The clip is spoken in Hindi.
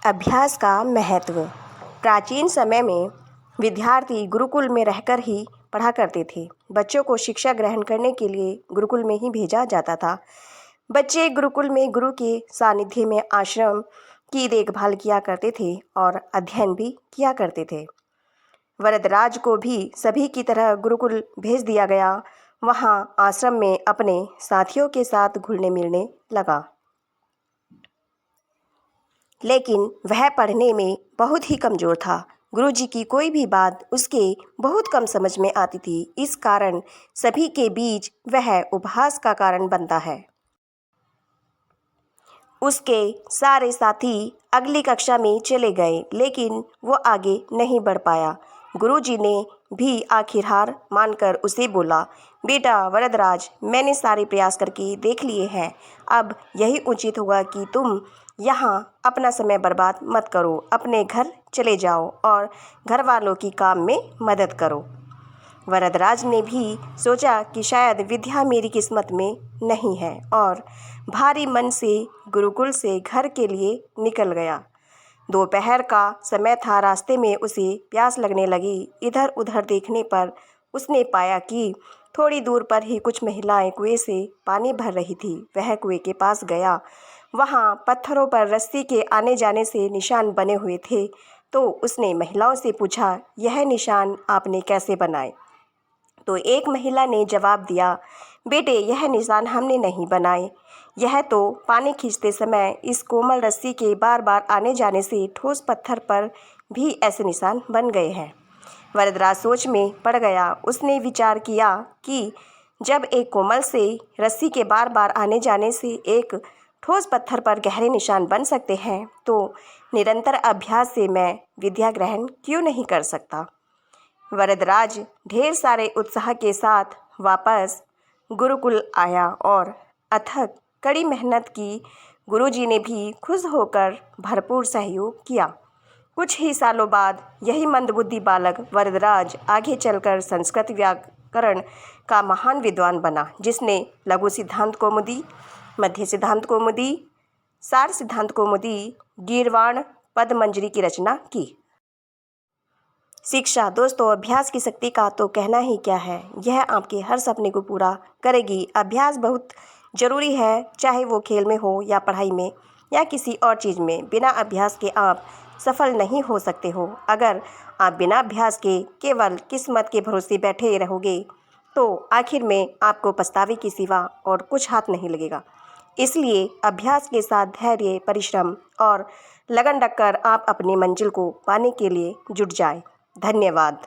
अभ्यास का महत्व। प्राचीन समय में विद्यार्थी गुरुकुल में रहकर ही पढ़ा करते थे। बच्चों को शिक्षा ग्रहण करने के लिए गुरुकुल में ही भेजा जाता था। बच्चे गुरुकुल में गुरु के सानिध्य में आश्रम की देखभाल किया करते थे और अध्ययन भी किया करते थे। वरदराज को भी सभी की तरह गुरुकुल भेज दिया गया। वहाँ आश्रम में अपने साथियों के साथ घुलने मिलने लगा, लेकिन वह पढ़ने में बहुत ही कमज़ोर था। गुरुजी की कोई भी बात उसके बहुत कम समझ में आती थी। इस कारण सभी के बीच वह उपहास का कारण बनता है। उसके सारे साथी अगली कक्षा में चले गए, लेकिन वो आगे नहीं बढ़ पाया। गुरुजी ने भी आखिर हार मानकर उसे बोला, बेटा वरदराज, मैंने सारे प्रयास करके देख लिए हैं। अब यही उचित होगा कि तुम यहाँ अपना समय बर्बाद मत करो। अपने घर चले जाओ और घर वालों की काम में मदद करो। वरदराज ने भी सोचा कि शायद विद्या मेरी किस्मत में नहीं है और भारी मन से गुरुकुल से घर के लिए निकल गया। दोपहर का समय था। रास्ते में उसे प्यास लगने लगी। इधर उधर देखने पर उसने पाया कि थोड़ी दूर पर ही कुछ महिलाएं कुएं से पानी भर रही थी। वह कुएं के पास गया। वहाँ पत्थरों पर रस्सी के आने जाने से निशान बने हुए थे। तो उसने महिलाओं से पूछा, यह निशान आपने कैसे बनाए? तो एक महिला ने जवाब दिया, बेटे यह निशान हमने नहीं बनाए। यह तो पानी खींचते समय इस कोमल रस्सी के बार बार आने जाने से ठोस पत्थर पर भी ऐसे निशान बन गए हैं। वरदराज सोच में पड़ गया। उसने विचार किया कि जब एक कोमल से रस्सी के बार बार आने जाने से एक ठोस पत्थर पर गहरे निशान बन सकते हैं, तो निरंतर अभ्यास से मैं विद्या ग्रहण क्यों नहीं कर सकता। वरदराज ढेर सारे उत्साह के साथ वापस गुरुकुल आया और अथक कड़ी मेहनत की। गुरुजी ने भी खुश होकर भरपूर सहयोग किया। कुछ ही सालों बाद यही मंदबुद्धि बालक वरदराज आगे चलकर संस्कृत व्याकरण का महान विद्वान बना, जिसने लघु सिद्धांत कौमुदी, मध्य सिद्धांत कौमुदी, सार सिद्धांत कौमुदी, गीर्वाण पदमंजरी की रचना की। शिक्षा दोस्तों, अभ्यास की शक्ति का तो कहना ही क्या है। यह आपके हर सपने को पूरा करेगी। अभ्यास बहुत ज़रूरी है, चाहे वो खेल में हो या पढ़ाई में या किसी और चीज़ में। बिना अभ्यास के आप सफल नहीं हो सकते हो। अगर आप बिना अभ्यास के केवल किस्मत के भरोसे बैठे रहोगे तो आखिर में आपको पछतावे के सिवा और कुछ हाथ नहीं लगेगा। इसलिए अभ्यास के साथ धैर्य, परिश्रम और लगन रखकर आप अपनी मंजिल को पाने के लिए जुट जाए। धन्यवाद।